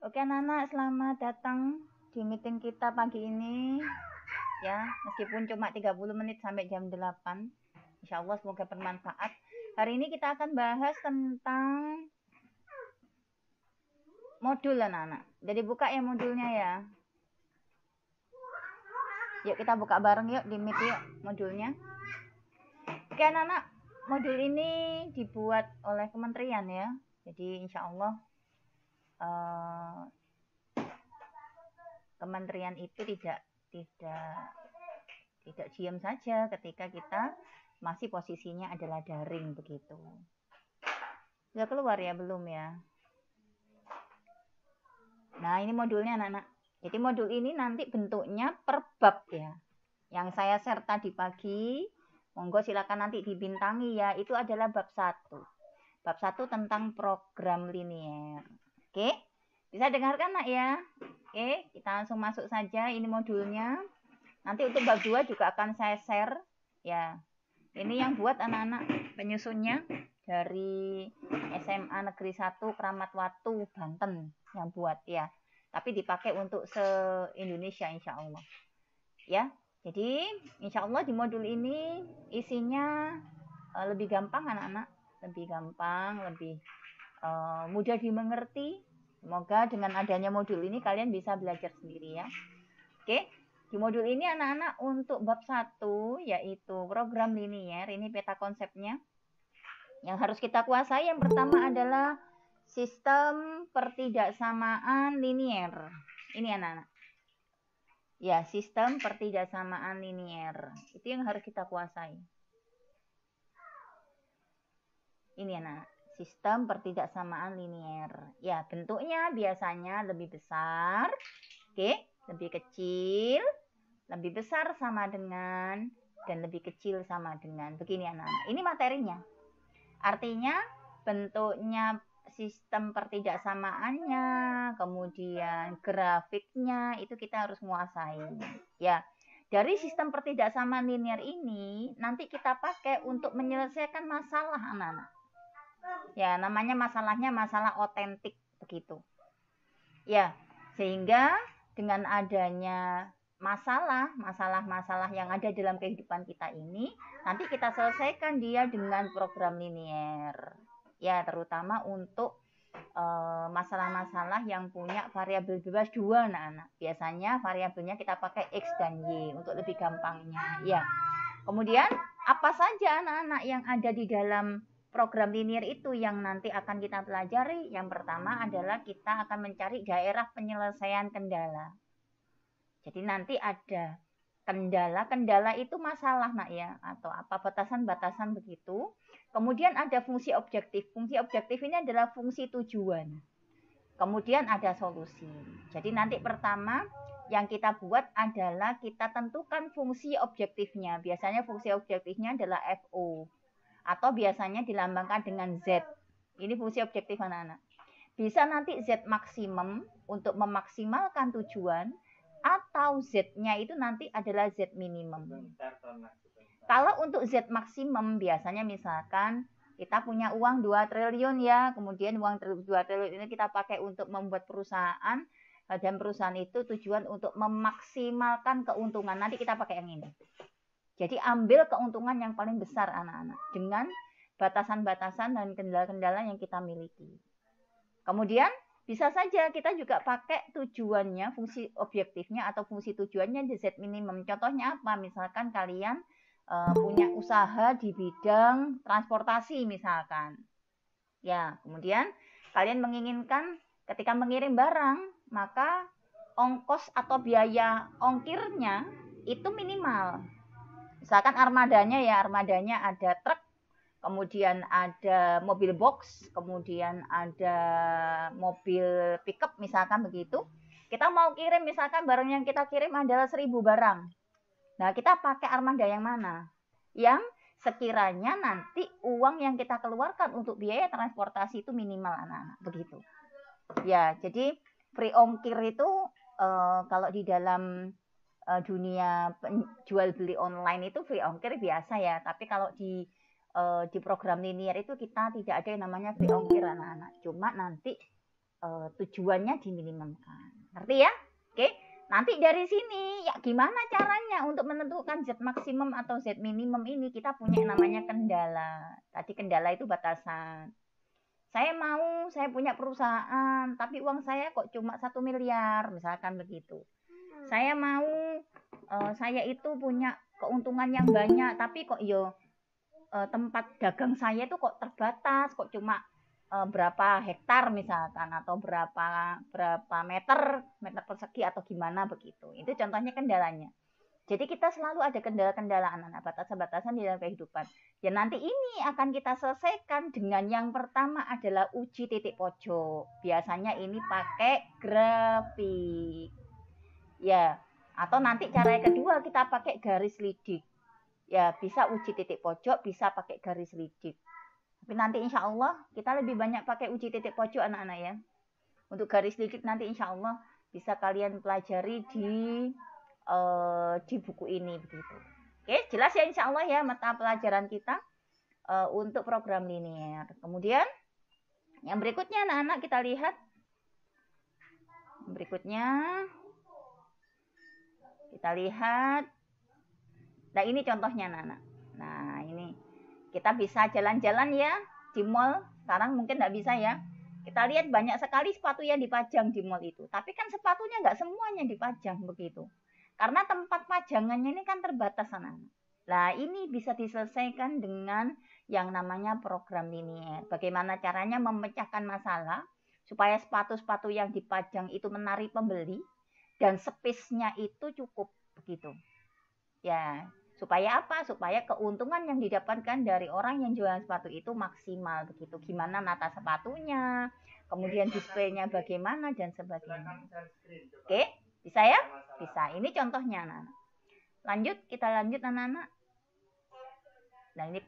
Oke anak-anak, selamat datang di meeting kita pagi ini. Ya, meskipun cuma 30 menit sampai jam 8. Insya Allah semoga bermanfaat. Hari ini kita akan bahas tentang modul anak-anak. Jadi buka ya modulnya ya. Yuk kita buka bareng yuk di Meet yuk modulnya. Oke anak-anak, modul ini dibuat oleh kementerian ya. Jadi insya Allah kementerian itu tidak diam saja ketika kita masih posisinya adalah daring begitu. Sudah keluar ya belum ya? Nah ini modulnya anak-anak. Jadi modul ini nanti bentuknya per bab ya. Yang saya share tadi pagi, monggo silakan nanti dibintangi ya. Itu adalah bab 1. Bab 1 tentang program linier. Oke, bisa dengarkan nak ya. Oke, kita langsung masuk saja. Ini modulnya. Nanti untuk bab 2 juga akan saya share ya. Ini yang buat anak-anak penyusunnya dari SMA Negeri 1 Kramat Watu Banten yang buat ya. Tapi dipakai untuk se-Indonesia insya Allah. Ya, jadi insya Allah di modul ini isinya lebih gampang anak-anak. Lebih gampang, lebih mudah dimengerti. Semoga dengan adanya modul ini kalian bisa belajar sendiri ya. Oke, di modul ini anak-anak untuk bab 1 yaitu program linier, ini peta konsepnya. Yang harus kita kuasai yang pertama adalah sistem pertidaksamaan linier. Ini anak-anak. Ya, sistem pertidaksamaan linier. Itu yang harus kita kuasai. Ini anak-anak. Sistem pertidaksamaan linier. Ya, bentuknya biasanya lebih besar. Oke, lebih kecil, lebih besar sama dengan, dan lebih kecil sama dengan. Begini anak-anak. Ini materinya. Artinya bentuknya, sistem pertidaksamaannya, kemudian grafiknya itu kita harus menguasai. Ya, dari sistem pertidaksamaan linier ini nanti kita pakai untuk menyelesaikan masalah anak-anak. Ya, namanya masalahnya masalah otentik begitu. Ya, sehingga dengan adanya masalah-masalah yang ada dalam kehidupan kita ini, nanti kita selesaikan dia dengan program linier. Ya, terutama untuk masalah-masalah yang punya variabel bebas 2 anak-anak. Biasanya variabelnya kita pakai X dan Y untuk lebih gampangnya. Ya. Kemudian apa saja anak-anak yang ada di dalam program linier itu yang nanti akan kita pelajari? Yang pertama adalah kita akan mencari daerah penyelesaian kendala. Jadi nanti ada kendala itu masalah nak ya, atau apa batasan-batasan begitu. Kemudian ada fungsi objektif. Fungsi objektif ini adalah fungsi tujuan. Kemudian ada solusi. Jadi nanti pertama yang kita buat adalah kita tentukan fungsi objektifnya. Biasanya fungsi objektifnya adalah FO. Atau biasanya dilambangkan dengan Z. Ini fungsi objektif anak-anak. Bisa nanti Z maksimum untuk memaksimalkan tujuan. Atau Z-nya itu nanti adalah Z minimum. Kalau untuk Z maksimum biasanya misalkan kita punya uang 2 triliun ya, kemudian uang 2 triliun ini kita pakai untuk membuat perusahaan, dan perusahaan itu tujuan untuk memaksimalkan keuntungan. Nanti kita pakai yang ini. Jadi ambil keuntungan yang paling besar anak-anak dengan batasan-batasan dan kendala-kendala yang kita miliki. Kemudian bisa saja kita juga pakai tujuannya, fungsi objektifnya atau fungsi tujuannya di Z minimum. Contohnya apa? Misalkan kalian punya usaha di bidang transportasi misalkan. Ya, kemudian kalian menginginkan ketika mengirim barang, maka ongkos atau biaya ongkirnya itu minimal. Misalkan armadanya ada truk, kemudian ada mobil box, kemudian ada mobil pickup misalkan begitu. Kita mau kirim misalkan barang yang kita kirim adalah 1000 barang. Nah, kita pakai armada yang mana? Yang sekiranya nanti uang yang kita keluarkan untuk biaya transportasi itu minimal anak-anak. Begitu. Ya, jadi free ongkir itu kalau di dalam dunia jual beli online itu free ongkir biasa ya. Tapi kalau di program linier itu kita tidak ada yang namanya free ongkir anak-anak. Cuma nanti tujuannya diminimumkan. Ngerti ya? Oke. Nanti dari sini ya gimana caranya untuk menentukan Z maksimum atau Z minimum ini, kita punya namanya kendala. Tadi kendala itu batasan. Saya punya perusahaan, tapi uang saya kok cuma 1 miliar, misalkan begitu. Saya mau, saya itu punya keuntungan yang banyak, tapi kok tempat dagang saya itu kok terbatas, kok cuma berapa hektar misalkan, atau berapa meter persegi atau gimana begitu. Itu contohnya kendalanya. Jadi kita selalu ada kendala-kendala anak-anak, batasan-batasan di dalam kehidupan. Ya nanti ini akan kita selesaikan dengan yang pertama adalah uji titik pojok. Biasanya ini pakai grafik. Ya, atau nanti cara yang kedua kita pakai garis lidik. Ya, bisa uji titik pojok, bisa pakai garis lidik. Tapi nanti insya Allah kita lebih banyak pakai uji titik pojok anak-anak ya. Untuk garis lidik nanti insya Allah bisa kalian pelajari di buku ini begitu. Oke, jelas ya insya Allah ya mata pelajaran kita untuk program linear. Kemudian yang berikutnya anak-anak kita lihat. Berikutnya kita lihat. Nah ini contohnya anak-anak. Nah ini kita bisa jalan-jalan ya di mall. Sekarang mungkin nggak bisa ya. Kita lihat banyak sekali sepatu yang dipajang di mall itu. Tapi kan sepatunya nggak semuanya dipajang begitu. Karena tempat pajangannya ini kan terbatas anak-anak. Nah ini bisa diselesaikan dengan yang namanya program linear. Bagaimana caranya memecahkan masalah supaya sepatu-sepatu yang dipajang itu menarik pembeli dan space-nya itu cukup begitu. Ya, supaya apa? Supaya keuntungan yang didapatkan dari orang yang jualan sepatu itu maksimal begitu. Gimana nata sepatunya, kemudian displaynya bagaimana dan sebagainya. Oke, bisa ya? Bisa. Ini contohnya anak-anak. Lanjut, kita lanjut anak-anak. Nah ini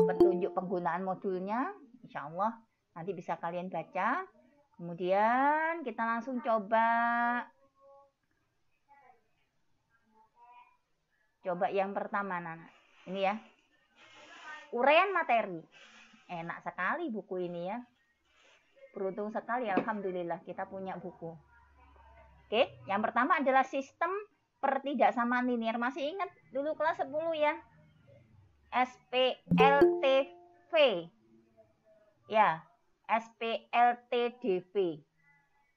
petunjuk penggunaan modulnya. Insya Allah nanti bisa kalian baca. Kemudian kita langsung coba yang pertama anak-anak. Ini ya. Uraian materi. Enak sekali buku ini ya. Beruntung sekali alhamdulillah kita punya buku. Oke, yang pertama adalah sistem pertidaksamaan linear. Masih ingat dulu kelas 10 ya? SPLTV. Ya, SPLTDV.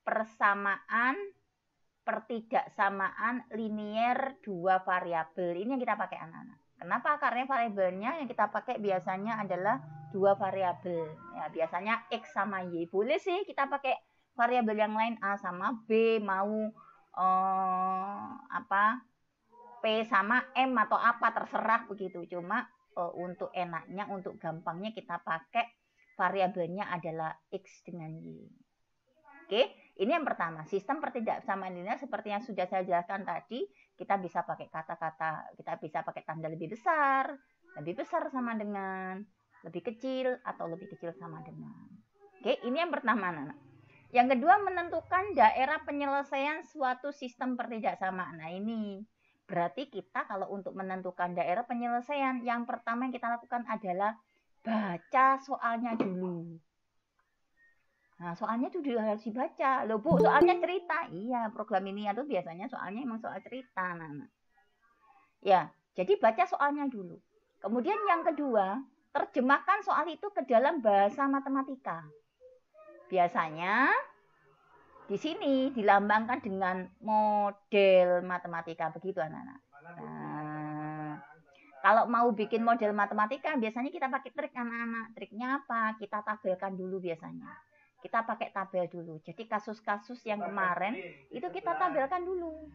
Persamaan pertidaksamaan linear dua variabel. Ini yang kita pakai anak-anak. Kenapa? Karena variabelnya yang kita pakai biasanya adalah dua variabel. Ya, biasanya X sama Y. Boleh sih kita pakai variabel yang lain A sama B, mau P sama M atau apa terserah begitu. Cuma untuk enaknya, untuk gampangnya kita pakai variabelnya adalah X dengan Y. Oke, ini yang pertama, sistem pertidaksamaan linear seperti yang sudah saya jelaskan tadi, kita bisa pakai kata-kata, kita bisa pakai tanda lebih besar sama dengan, lebih kecil atau lebih kecil sama dengan. Oke, ini yang pertama anak-anak. Yang kedua, menentukan daerah penyelesaian suatu sistem pertidaksamaan. Nah ini berarti kita kalau untuk menentukan daerah penyelesaian, yang pertama yang kita lakukan adalah baca soalnya dulu. Nah, soalnya itu harus dibaca. Loh Bu, soalnya cerita. Iya, program ini itu biasanya soalnya emang soal cerita. Nah. Ya, jadi baca soalnya dulu. Kemudian yang kedua, terjemahkan soal itu ke dalam bahasa matematika. Biasanya di sini dilambangkan dengan model matematika begitu anak-anak. Nah, kalau mau bikin model matematika biasanya kita pakai trik anak-anak. Triknya apa? Kita tabelkan dulu biasanya. Kita pakai tabel dulu. Jadi kasus-kasus yang kemarin itu kita tabelkan dulu.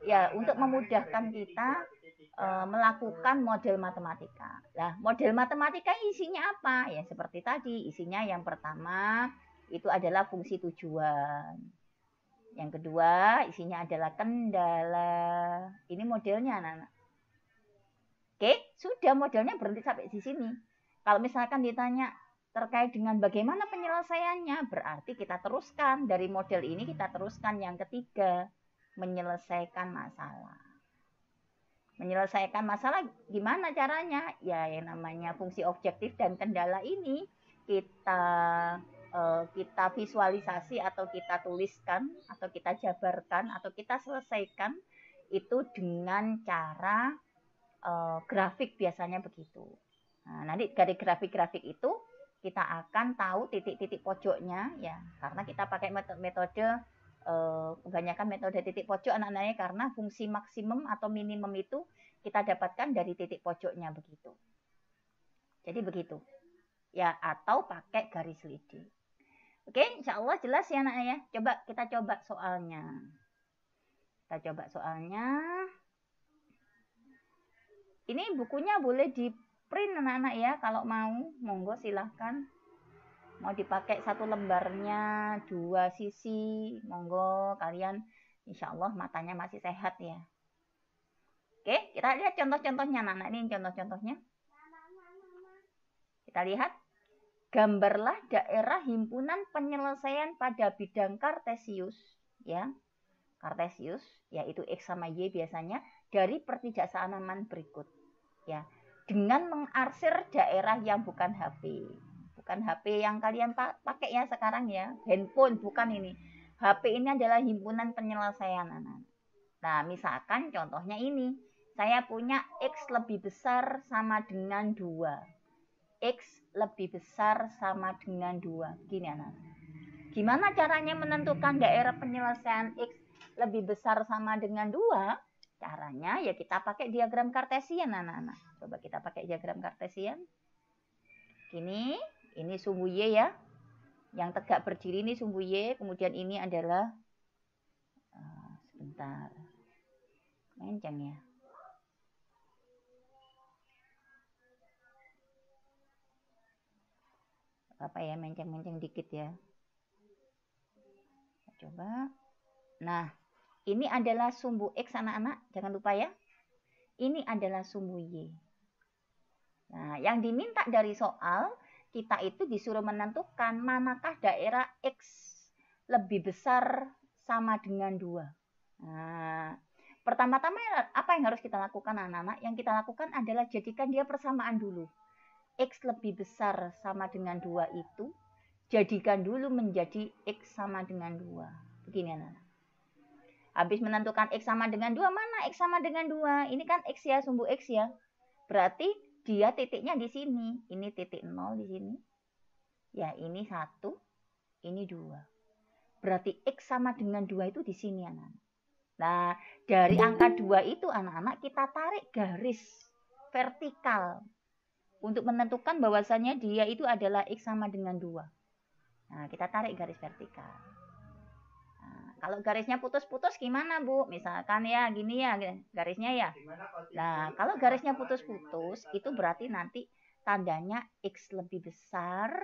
Ya, untuk memudahkan kita melakukan model matematika. Nah, model matematika isinya apa? Ya seperti tadi, isinya yang pertama itu adalah fungsi tujuan. Yang kedua, isinya adalah kendala. Ini modelnya anak-anak. Oke, sudah modelnya berhenti sampai di sini. Kalau misalkan ditanya terkait dengan bagaimana penyelesaiannya, berarti kita teruskan dari model ini, kita teruskan yang ketiga, menyelesaikan masalah. Menyelesaikan masalah gimana caranya? Ya yang namanya fungsi objektif dan kendala ini kita kita visualisasi atau kita tuliskan atau kita jabarkan atau kita selesaikan itu dengan cara grafik, biasanya begitu. Nah, nanti dari grafik-grafik itu kita akan tahu titik-titik pojoknya ya, karena kita pakai metode kebanyakan metode titik pojok anak-anaknya, karena fungsi maksimum atau minimum itu kita dapatkan dari titik pojoknya begitu. Jadi begitu ya, atau pakai garis lidi. Oke, insya Allah jelas ya anak ya. Kita coba soalnya. Ini bukunya boleh di print anak-anak ya, kalau mau, monggo silahkan. Mau dipakai satu lembarnya, 2 sisi, monggo kalian. Insya Allah matanya masih sehat ya. Oke, kita lihat contoh-contohnya anak-anak. Ini contoh-contohnya. Kita lihat. Gambarlah daerah himpunan penyelesaian pada bidang kartesius, ya. Kartesius, yaitu X sama Y biasanya, dari pertidaksaanan berikut, ya. Dengan mengarsir daerah yang bukan HP. Bukan HP yang kalian pakai ya sekarang ya, handphone, bukan ini. HP ini adalah himpunan penyelesaian anak. Nah, misalkan contohnya ini, saya punya X lebih besar sama dengan 2. X lebih besar sama dengan 2. Gini anak. Gimana caranya menentukan daerah penyelesaian X lebih besar sama dengan 2? Caranya ya kita pakai diagram kartesian anak-anak. Coba kita pakai diagram kartesian. Ini sumbu Y ya. Yang tegak berdiri ini sumbu Y. Kemudian ini adalah sebentar. Menceng ya. Apa ya, menceng-menceng dikit ya. Coba. Nah, ini adalah sumbu X anak-anak, jangan lupa ya. Ini adalah sumbu Y. Nah, yang diminta dari soal, kita itu disuruh menentukan manakah daerah X lebih besar sama dengan 2. Nah, pertama-tama apa yang harus kita lakukan anak-anak? Yang kita lakukan adalah jadikan dia persamaan dulu. X lebih besar sama dengan 2 itu, jadikan dulu menjadi X sama dengan 2. Begini anak-anak. Habis menentukan X sama dengan 2, mana X sama dengan 2? Ini kan X ya, sumbu X ya. Berarti dia titiknya di sini. Ini titik 0 di sini. Ya, ini 1, ini 2. Berarti X sama dengan 2 itu di sini anak-anak. Nah, dari angka 2 itu anak-anak kita tarik garis vertikal untuk menentukan bahwasannya dia itu adalah X sama dengan 2. Nah, kita tarik garis vertikal. Nah, kalau garisnya putus-putus gimana, Bu? Misalkan ya, gini ya garisnya ya. Nah, kalau garisnya putus-putus, itu berarti nanti tandanya X lebih besar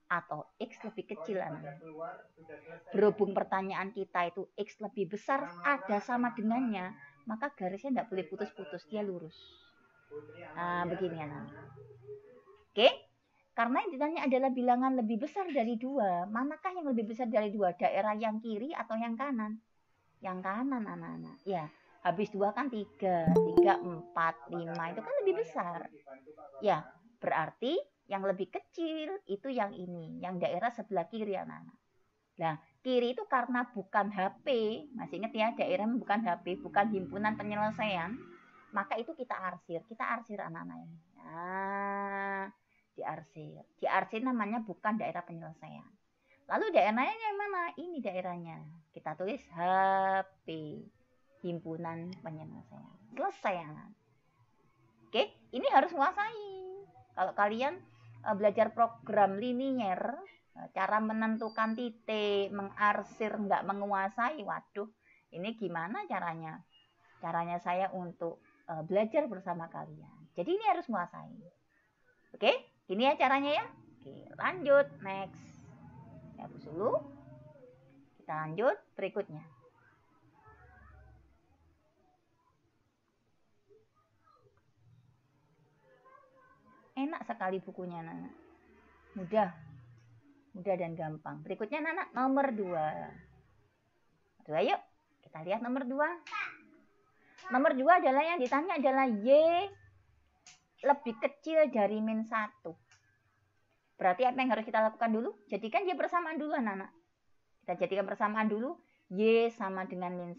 atau X lebih kecil. Berhubung pertanyaan kita itu X lebih besar ada sama dengannya, maka garisnya tidak boleh putus-putus, dia lurus. Nah, begini anak. Oke, karena yang ditanya adalah bilangan lebih besar dari 2. Manakah yang lebih besar dari 2? Daerah yang kiri atau yang kanan? Yang kanan anak-anak. Ya, habis 2 kan 3, 4, 5 itu kan lebih besar. Ya, berarti yang lebih kecil itu yang ini, yang daerah sebelah kiri anak-anak. Nah, kiri itu karena bukan HP, masih ingat ya, daerah bukan HP, bukan himpunan penyelesaian, maka itu kita arsir anak-anak ini. Nah, diarsir namanya bukan daerah penyelesaian. Lalu daerahnya yang mana? Ini daerahnya, kita tulis HP, himpunan penyelesaian. Selesai anak. Oke, ini harus menguasai. Kalau kalian belajar program linier, cara menentukan titik, mengarsir, nggak menguasai, waduh, ini gimana caranya? Caranya saya untuk belajar bersama kalian. Jadi ini harus menguasai. Oke, ini ya caranya ya. Oke, lanjut, next. Hapus dulu. Kita lanjut berikutnya. Enak sekali bukunya, Nana. Mudah dan gampang. Berikutnya Nana, nomor 2. Yuk, kita lihat nomor 2. Nomor 2 adalah yang ditanya adalah Y lebih kecil dari min 1. Berarti apa yang harus kita lakukan dulu? Jadikan Y persamaan dulu anak-anak. Kita jadikan persamaan dulu. Y sama dengan min 1.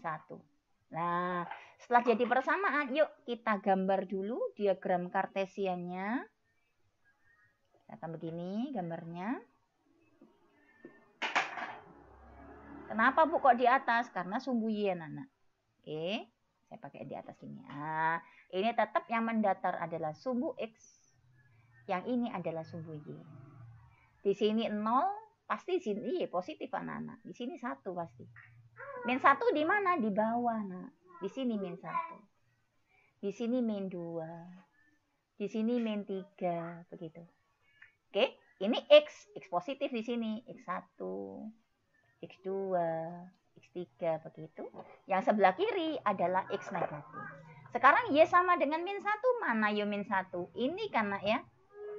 Nah, setelah jadi persamaan, yuk kita gambar dulu diagram kartesiannya. Akan begini gambarnya. Kenapa Bu kok di atas? Karena sumbu Y anak-anak. Oke, saya pakai di atas ini. Nah, ini tetap yang mendatar adalah sumbu X. Yang ini adalah sumbu Y. Di sini 0, pasti di sini Y positif anak-anak. Di sini 1 pasti. Min 1 di mana? Di bawah, nah. Di sini min 1. Di sini min 2. Di sini min 3, begitu. Oke, ini X. X positif di sini. X1, X2, X3, begitu. Yang sebelah kiri adalah X negatif. Sekarang Y sama dengan min 1. Mana Y min 1? Ini karena ya.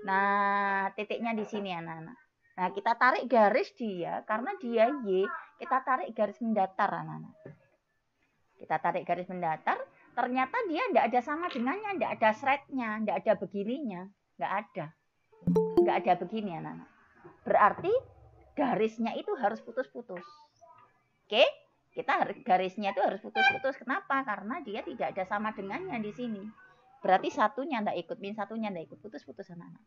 Nah, titiknya di sini anak-anak. Nah, kita tarik garis dia. Karena dia Y, kita tarik garis mendatar anak-anak. Kita tarik garis mendatar. Ternyata dia tidak ada sama dengannya. Tidak ada thread-nya. Tidak ada begininya. Tidak ada. Tidak ada begini anak-anak. Berarti garisnya itu harus putus-putus. Oke? Kita garisnya itu harus putus-putus. Kenapa? Karena dia tidak ada sama dengannya di sini. Berarti satunya tidak ikut, min satunya tidak ikut, putus-putus anak-anak.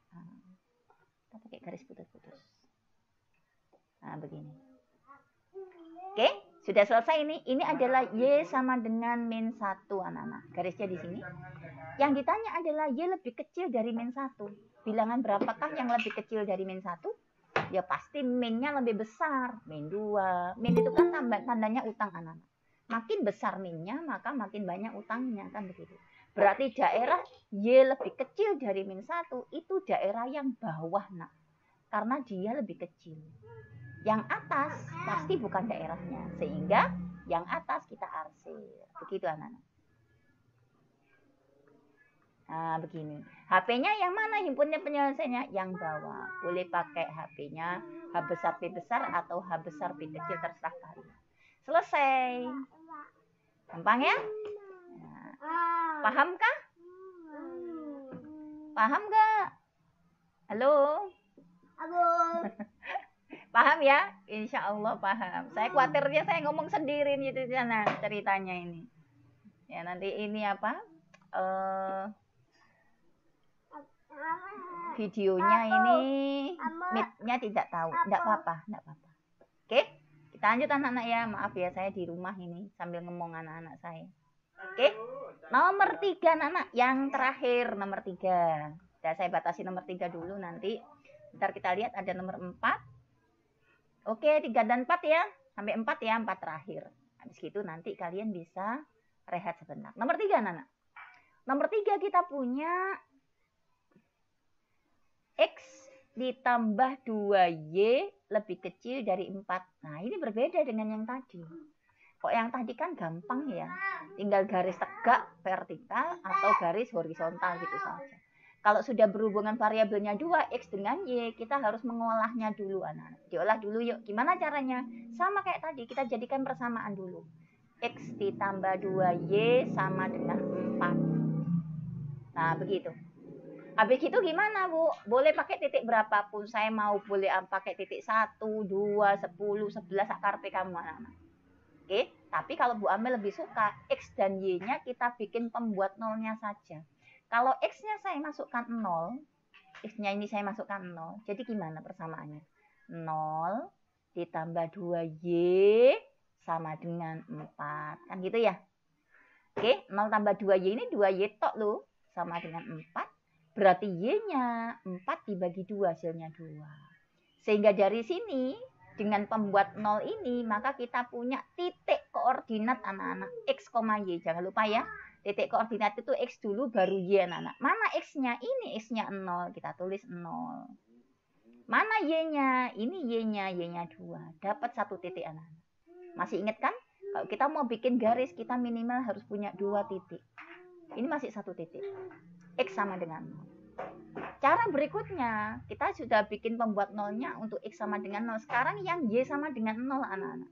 Kita pakai garis putus-putus. Nah, begini. Oke, sudah selesai ini. Ini adalah Y sama dengan min 1 anak-anak. Garisnya di sini. Yang ditanya adalah Y lebih kecil dari min 1. Bilangan berapakah yang lebih kecil dari min 1? Ya pasti minnya lebih besar. Min 2. Min itu kan tandanya utang anak-anak. Makin besar minnya, maka makin banyak utangnya, kan begitu. Berarti daerah Y lebih kecil dari min 1 itu daerah yang bawah, nak. Karena dia lebih kecil. Yang atas pasti bukan daerahnya. Sehingga yang atas kita arsir. Begitu anak-anak. Nah, begini. HP-nya yang mana himpunnya penyelesaiannya? Yang bawah. Boleh pakai HP-nya H besar P besar atau H besar P kecil, terserah kalian. Selesai. Gampang ya? Pahamkah? Paham gak? Halo? Halo. Paham ya? Insya Allah paham. Saya khawatirnya saya ngomong sendiri nih ceritanya ini. Ya nanti ini apa? Videonya ini mic-nya tidak tahu. Tidak apa-apa, tidak apa-apa. Oke? Kita lanjut anak-anak ya. Maaf ya saya di rumah ini sambil ngomong anak-anak saya. Oke, nomor 3 anak-anak, yang terakhir nomor 3. Udah saya batasi nomor 3 dulu, nanti ntar kita lihat ada nomor 4. Oke, 3 dan 4 ya, sampai 4 ya, 4 terakhir. Habis itu nanti kalian bisa rehat sebentar. Nomor 3 anak-anak. Nomor 3 kita punya X ditambah 2Y lebih kecil dari 4. Nah, ini berbeda dengan yang tadi. Kok yang tadi kan gampang ya, tinggal garis tegak vertikal atau garis horizontal gitu saja. Kalau sudah berhubungan variabelnya 2, X dengan Y, kita harus mengolahnya dulu anak-anak. Diolah dulu yuk. Gimana caranya? Sama kayak tadi, kita jadikan persamaan dulu. X ditambah 2Y sama dengan 4. Nah, begitu. Habis itu gimana, Bu? Boleh pakai titik berapapun. Saya mau boleh pakai titik 1, 2, 10, 11, akarpe kamu anak-anak. Oke, tapi kalau Bu Amel lebih suka X dan Y-nya kita bikin pembuat nolnya saja. Kalau X-nya saya masukkan 0, X-nya ini saya masukkan 0. Jadi gimana persamaannya? 0 ditambah 2Y sama dengan 4. Kan gitu ya? Oke, 0 tambah 2Y ini 2Y tok loh. Sama dengan 4. Berarti Y-nya 4 dibagi 2, hasilnya 2. Sehingga dari sini dengan pembuat 0 ini, maka kita punya titik koordinat anak-anak X, Y. Jangan lupa ya, titik koordinat itu X dulu baru Y anak-anak. Mana X-nya? Ini X-nya 0, kita tulis 0. Mana Y-nya? Ini Y-nya, Y-nya 2. Dapat 1 titik anak-anak. Masih ingat kan? Kalau kita mau bikin garis, kita minimal harus punya 2 titik. Ini masih 1 titik. X sama dengan 0. Cara berikutnya, kita sudah bikin pembuat nolnya untuk X sama dengan 0. Sekarang yang Y sama dengan 0 anak-anak.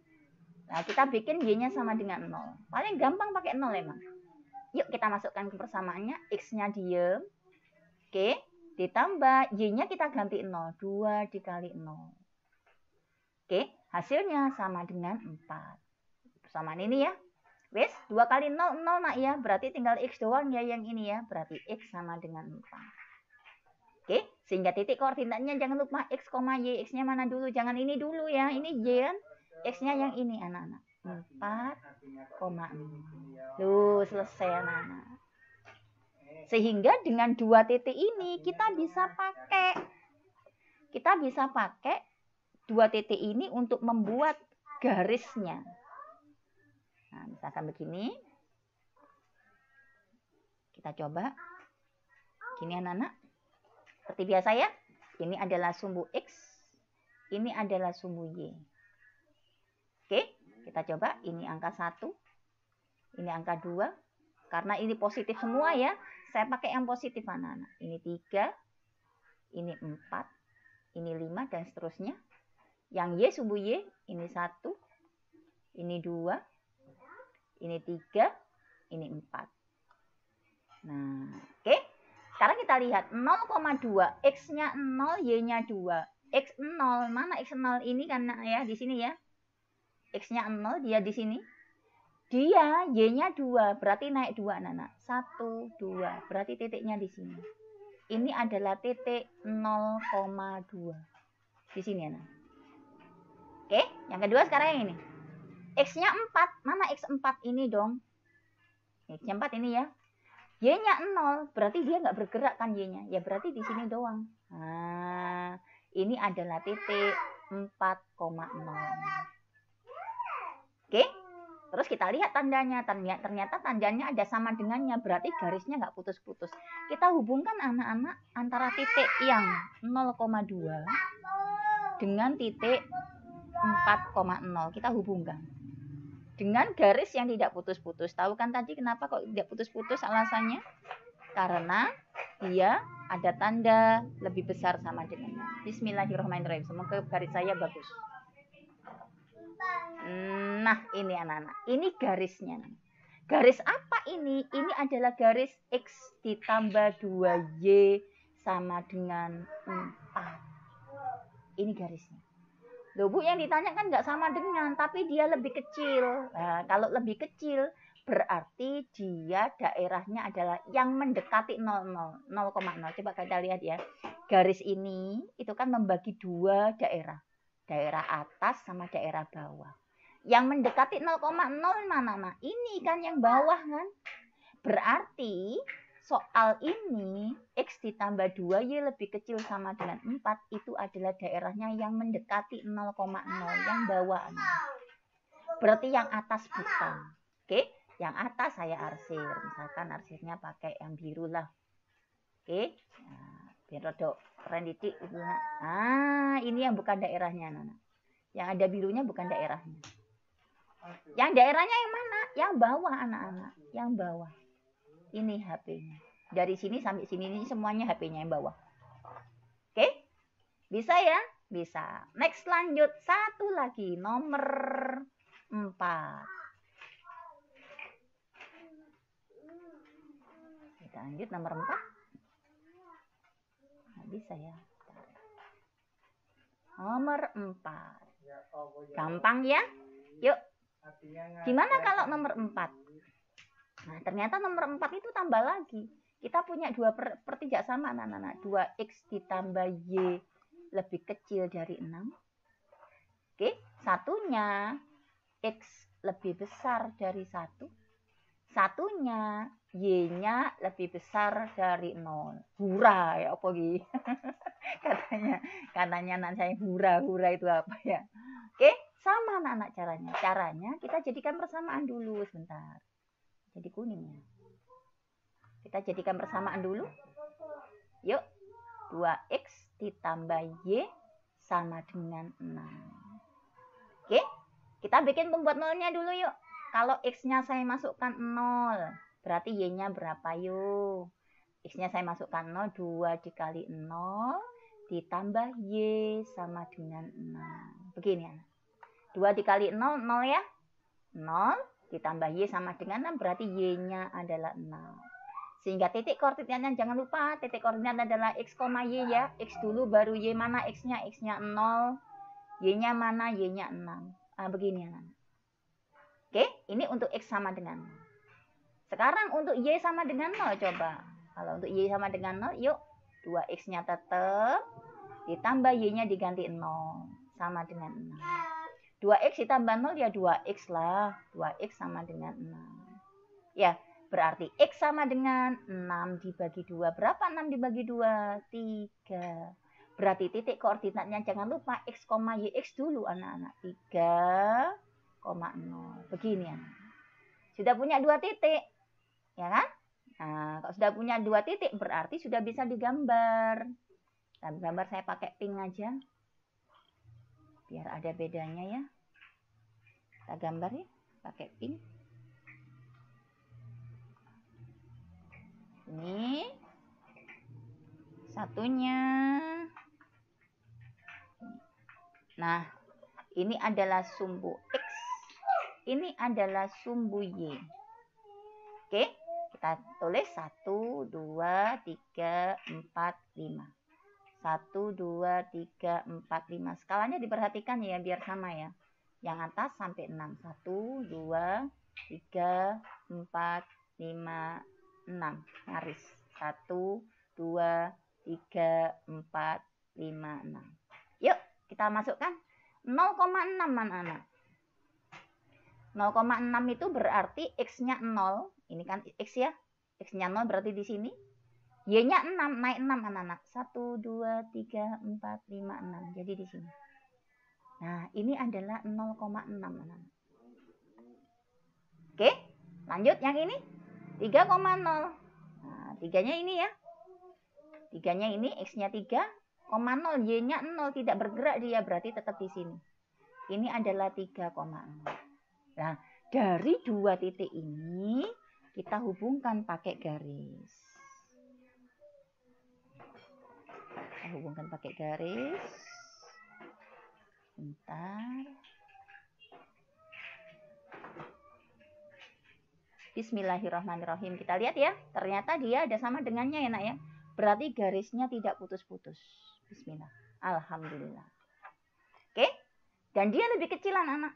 Nah, kita bikin Y-nya sama dengan 0. Paling gampang pakai 0 emang. Yuk kita masukkan ke persamaannya. X-nya diem. Oke. 0 tambah 2Y sama dengan 4. Berarti Y-nya 4 dibagi 2, hasilnya 2. Sehingga dari sini, dengan pembuat nolnya untuk X sama dengan 0. Nah, kita bikin Y-nya sama dengan 0. Paling gampang pakai 0 emang. Yuk kita masukkan ke persamaannya. X-nya diem. ditambah Y-nya kita ganti 0. 2 dikali 0. Oke, hasilnya sama dengan 4. Persamaan ini ya. Wes, 2 kali 0, 0 nak ya. Berarti tinggal X doang ya yang ini ya. Berarti X sama dengan 4. Oke, sehingga titik koordinatnya jangan lupa X, Y. X-nya mana dulu? Jangan ini dulu ya. Ini Y kan. X-nya yang ini anak-anak. 4,0. Tuh, selesai anak-anak. Sehingga dengan 2 titik ini kita bisa pakai 2 titik ini untuk membuat garisnya. Nah, misalkan begini. Kita coba. Gini anak-anak. Seperti biasa ya. Ini adalah sumbu X. Ini adalah sumbu Y. Oke, kita coba. Ini angka 1. Ini angka 2. Karena ini positif semua ya. Saya pakai yang positif anak-anak. Ini 3. Ini 4. Ini 5 dan seterusnya. Yang Y, sumbu Y. Ini 1. Ini 2. Ini 3. Ini 4. Nah, oke. Sekarang kita lihat 0,2. X-nya 0, Y-nya 2. X0, mana X0 ini kan ya di sini ya. X-nya 0, dia di sini. Dia Y-nya 2, berarti naik 2 anak-anak. 1, 2, berarti titiknya di sini. Ini adalah titik 0,2. Di sini anak. Oke, yang kedua sekarang yang ini. X-nya 4, mana X4 ini dong? X-nya 4 ini ya. Y-nya 0, berarti dia nggak bergerak kan Y-nya. Ya berarti di sini doang. Nah, ini adalah titik 4,0. Oke, terus kita lihat tandanya. Ternyata tandanya ada sama dengannya, berarti garisnya nggak putus-putus. Kita hubungkan anak-anak antara titik yang 0,2 dengan titik 4,0. Kita hubungkan dengan garis yang tidak putus-putus. Tahu kan tadi kenapa kok tidak putus-putus alasannya? Karena dia ada tanda lebih besar sama dengannya. Bismillahirrahmanirrahim. Semoga garis saya bagus. Nah, ini anak-anak. Ini garisnya. Garis apa ini? Ini adalah garis X ditambah 2Y sama dengan 4. Ini garisnya. Loh Bu, yang ditanya kan nggak sama dengan, tapi dia lebih kecil. Nah, kalau lebih kecil, berarti dia daerahnya adalah yang mendekati 0,0. Coba kita lihat ya. Garis ini, itu kan membagi 2 daerah. Daerah atas sama daerah bawah. Yang mendekati 0,0 mana? Nah, ini kan yang bawah kan. Berarti soal ini X ditambah 2Y lebih kecil sama dengan 4 itu adalah daerahnya yang mendekati 0,0 yang bawah. Berarti yang atas bukan. Oke, yang atas saya arsir. Misalkan arsirnya pakai yang biru lah. Oke, nah, biar rodok keren didik. Nah, ini yang bukan daerahnya anak-anak. Yang ada birunya bukan daerahnya. Yang daerahnya yang mana? Yang bawah anak-anak. Yang bawah. Ini HP-nya. Dari sini sampai sini ini semuanya HP-nya yang bawah. Oke? Bisa ya? Bisa. Next lanjut. Satu lagi. Nomor 4. Kita lanjut nomor 4. Nggak bisa ya. Nomor 4. Gampang ya? Yuk. Gimana kalau nomor 4? Nah, ternyata nomor 4 itu tambah lagi. Kita punya 2 per 3 sama anak-anak. 2X ditambah Y lebih kecil dari 6. Oke, satunya X lebih besar dari 1. Satunya Y-nya lebih besar dari 0. Hura ya apa gitu. katanya anak saya hura itu apa ya. Oke, sama anak-anak caranya. Caranya kita jadikan persamaan dulu sebentar. Jadi kuning ya. Kita jadikan persamaan dulu. Yuk. 2X ditambah Y sama dengan 6. Oke. Kita bikin pembuat nolnya dulu yuk. Kalau X-nya saya masukkan 0. Berarti Y-nya berapa yuk? X-nya saya masukkan 0. 2 dikali 0. Ditambah Y sama dengan 6. Begini ya. 2 dikali 0, 0 ya. 0. Ditambah Y sama dengan 6, berarti Y-nya adalah 6. Sehingga titik koordinatnya jangan lupa titik koordinat adalah x, y ya. X dulu baru y mana x-nya? X-nya 0. Y-nya mana? Y-nya 6. Nah, begini anak-anak. Oke, ini untuk x sama dengan 0. Sekarang untuk y sama dengan 0 coba. Kalau untuk y sama dengan 0, yuk 2x-nya tetap ditambah y-nya diganti 0 sama dengan 6. 2x ditambah 0 ya 2x lah. 2x sama dengan 6. Ya, berarti x sama dengan 6 dibagi 2. Berapa 6 dibagi 2? 3. Berarti titik koordinatnya jangan lupa x, y, x dulu anak-anak. 3,0. Begini anak. Sudah punya 2 titik. Ya kan? Nah, kalau sudah punya 2 titik berarti sudah bisa digambar. Dan gambar saya pakai pink aja. Biar ada bedanya ya. Kita gambar ya, pakai pink. Ini satunya. Nah, ini adalah sumbu X. Ini adalah sumbu Y. Oke, kita tulis 1, 2, 3, 4, 5. 1, 2, 3, 4, 5. Skalanya diperhatikan ya, biar sama ya. Yang atas sampai 6. 1, 2, 3, 4, 5, 6. Garis. 1, 2, 3, 4, 5, 6. Yuk, kita masukkan 0,6 anak-anak. 0,6 itu berarti X-nya 0. Ini kan X ya. X-nya 0 berarti di sini. Y-nya 6, naik 6 anak-anak. 1, 2, 3, 4, 5, 6. Jadi di sini. Nah, ini adalah 0,6 anak-anak. Oke, lanjut yang ini. 3,0. Nah, 3-nya ini ya. 3-nya ini, X-nya 3,0. Y-nya 0. Tidak bergerak dia, berarti tetap di sini. Ini adalah 3,0. Nah, dari 2 titik ini, kita hubungkan pakai garis. Kita hubungkan pakai garis. Bentar. Bismillahirrahmanirrahim. Kita lihat ya. Ternyata dia ada sama dengannya ya nak ya. Berarti garisnya tidak putus-putus. Bismillah. Alhamdulillah. Oke. Dan dia lebih kecil anak-anak.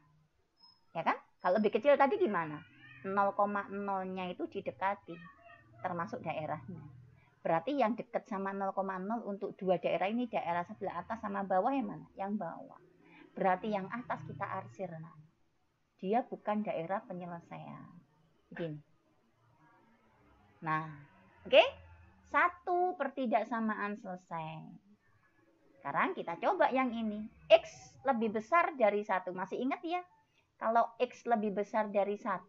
Ya kan? Kalau lebih kecil tadi gimana? 0,0-nya itu didekati. Termasuk daerahnya. Berarti yang dekat sama 0,0 untuk 2 daerah ini, daerah sebelah atas sama bawah yang mana? Yang bawah. Berarti yang atas kita arsir. Nah. Dia bukan daerah penyelesaian. Begini. Nah, oke? 1 pertidaksamaan selesai. Sekarang kita coba yang ini. X lebih besar dari 1. Masih ingat ya? Kalau X lebih besar dari 1,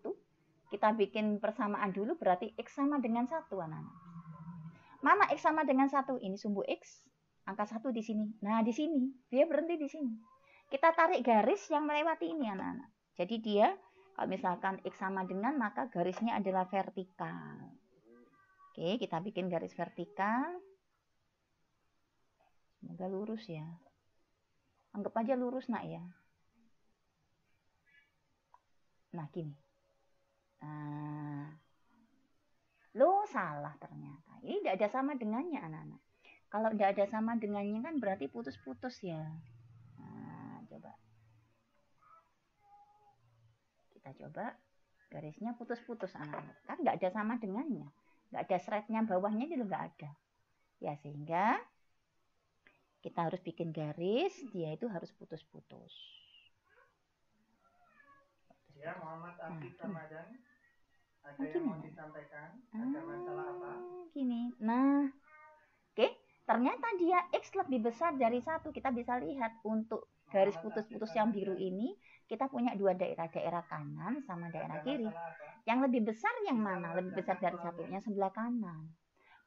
kita bikin persamaan dulu, berarti X sama dengan 1, anak-anak. Mana X sama dengan 1? Ini sumbu X, angka 1 di sini. Nah, di sini. Dia berhenti di sini. Kita tarik garis yang melewati ini, anak-anak. Jadi dia, kalau misalkan X sama dengan, maka garisnya adalah vertikal. Oke, kita bikin garis vertikal. Semoga lurus ya. Anggap aja lurus, nak ya. Nah, gini. Nah, lo salah ternyata. Ini tidak ada sama dengannya, anak-anak. Kalau tidak ada sama dengannya kan berarti putus-putus ya. Nah, coba. Kita coba. Garisnya putus-putus, anak-anak. Kan nggak ada sama dengannya. Nggak ada threadnya bawahnya itu nggak ada. Ya, sehingga kita harus bikin garis. Dia itu harus putus-putus. Ya, Muhammad Abid Ramadan. Ada yang mau disampaikan? Ada masalah apa? Gini. Nah, oke. Ternyata dia X lebih besar dari 1. Kita bisa lihat untuk garis putus-putus yang biru ini, kita punya 2 daerah. Daerah kanan sama daerah kiri. Yang lebih besar yang mana? Lebih besar dari 1. Yang sebelah kanan.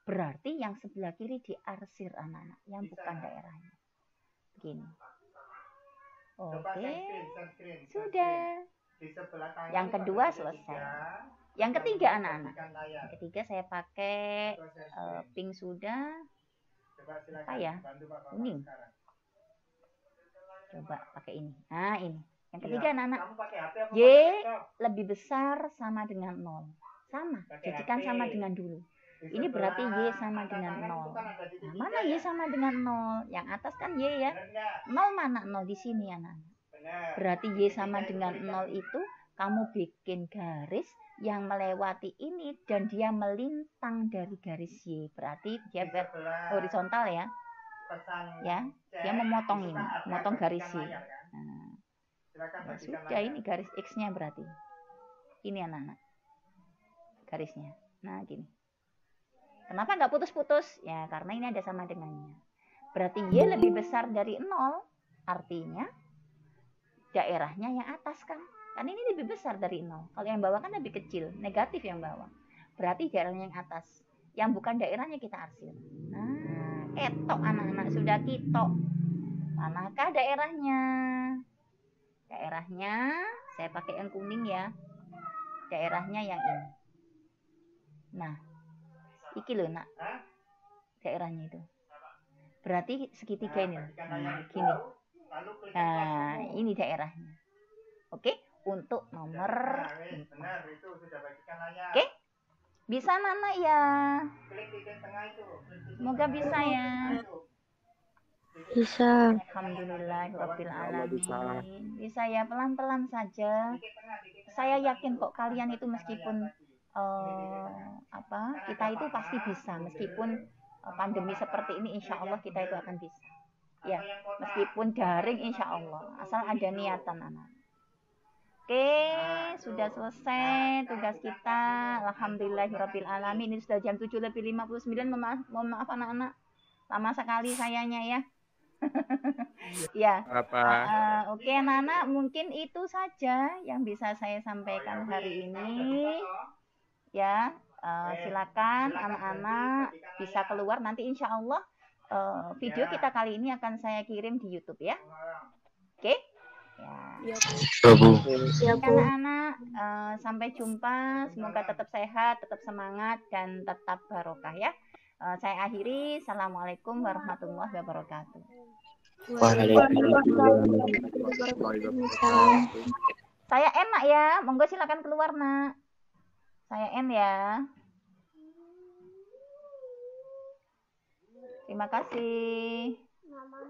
Berarti yang sebelah kiri diarsir, anak-anak. Yang bukan daerahnya. Begini. Oke. Sudah. Yang kedua selesai. Yang ketiga, anak-anak. Yang ketiga saya pakai pink sudah. Apa ya? Kuning. Coba pakai ini. Nah, ini. Yang ketiga, anak-anak. Y lebih besar sama dengan 0. Sama. Jadikan sama dengan dulu. Ini berarti Y sama dengan 0. Nah, mana Y sama dengan 0? Yang atas kan Y ya. 0 mana 0 di sini anak-anak? Berarti Y sama dengan 0 itu kamu bikin garis yang melewati ini dan dia melintang dari garis Y. Berarti dia horizontal ya. Ya, dia memotong ini, memotong garis Y. Nah, ya sudah, ini garis X-nya berarti. Ini anak-anak. Garisnya. Nah, gini. Kenapa nggak putus-putus? Ya, karena ini ada sama dengannya. Berarti Y lebih besar dari 0. Artinya daerahnya yang atas kan. Kan ini lebih besar dari 0. Kalau yang bawah kan lebih kecil. Negatif yang bawah. Berarti daerahnya yang atas. Yang bukan daerahnya kita arsir. Nah, ketok anak-anak. Sudah kitok. Manakah daerahnya? Daerahnya, saya pakai yang kuning ya. Daerahnya yang ini. Nah, iki loh nak. Daerahnya itu. Berarti segitiga ini. Nah, gini. Nah, ini daerahnya. Oke, untuk nomor 4. Oke, bisa Nana ya? Semoga bisa ya. Bisa. Alhamdulillahirobbilalamin. Bisa ya, pelan-pelan saja. Saya yakin kok kalian itu meskipun kita itu pasti bisa, meskipun pandemi seperti ini, insya Allah kita itu akan bisa. Ya, meskipun daring, insya Allah, asal ada niatan anak. Oke, sudah selesai tugas kita. Alhamdulillahirobbilalamin. Ini sudah jam 7:59. Mohon maaf anak-anak, lama sekali sayanya ya. Ya. Oke anak-anak, mungkin itu saja yang bisa saya sampaikan hari ini. Ya, silakan anak-anak bisa keluar nanti insya Allah video kita kali ini akan saya kirim di YouTube ya. Oke? Ya. Anak-anak, sampai jumpa. Semoga tetap sehat, tetap semangat dan tetap barokah ya. Saya akhiri. Assalamualaikum warahmatullahi wabarakatuh. Saya enak ya. Monggo silakan keluar nak. Saya ya. Terima kasih. Mama.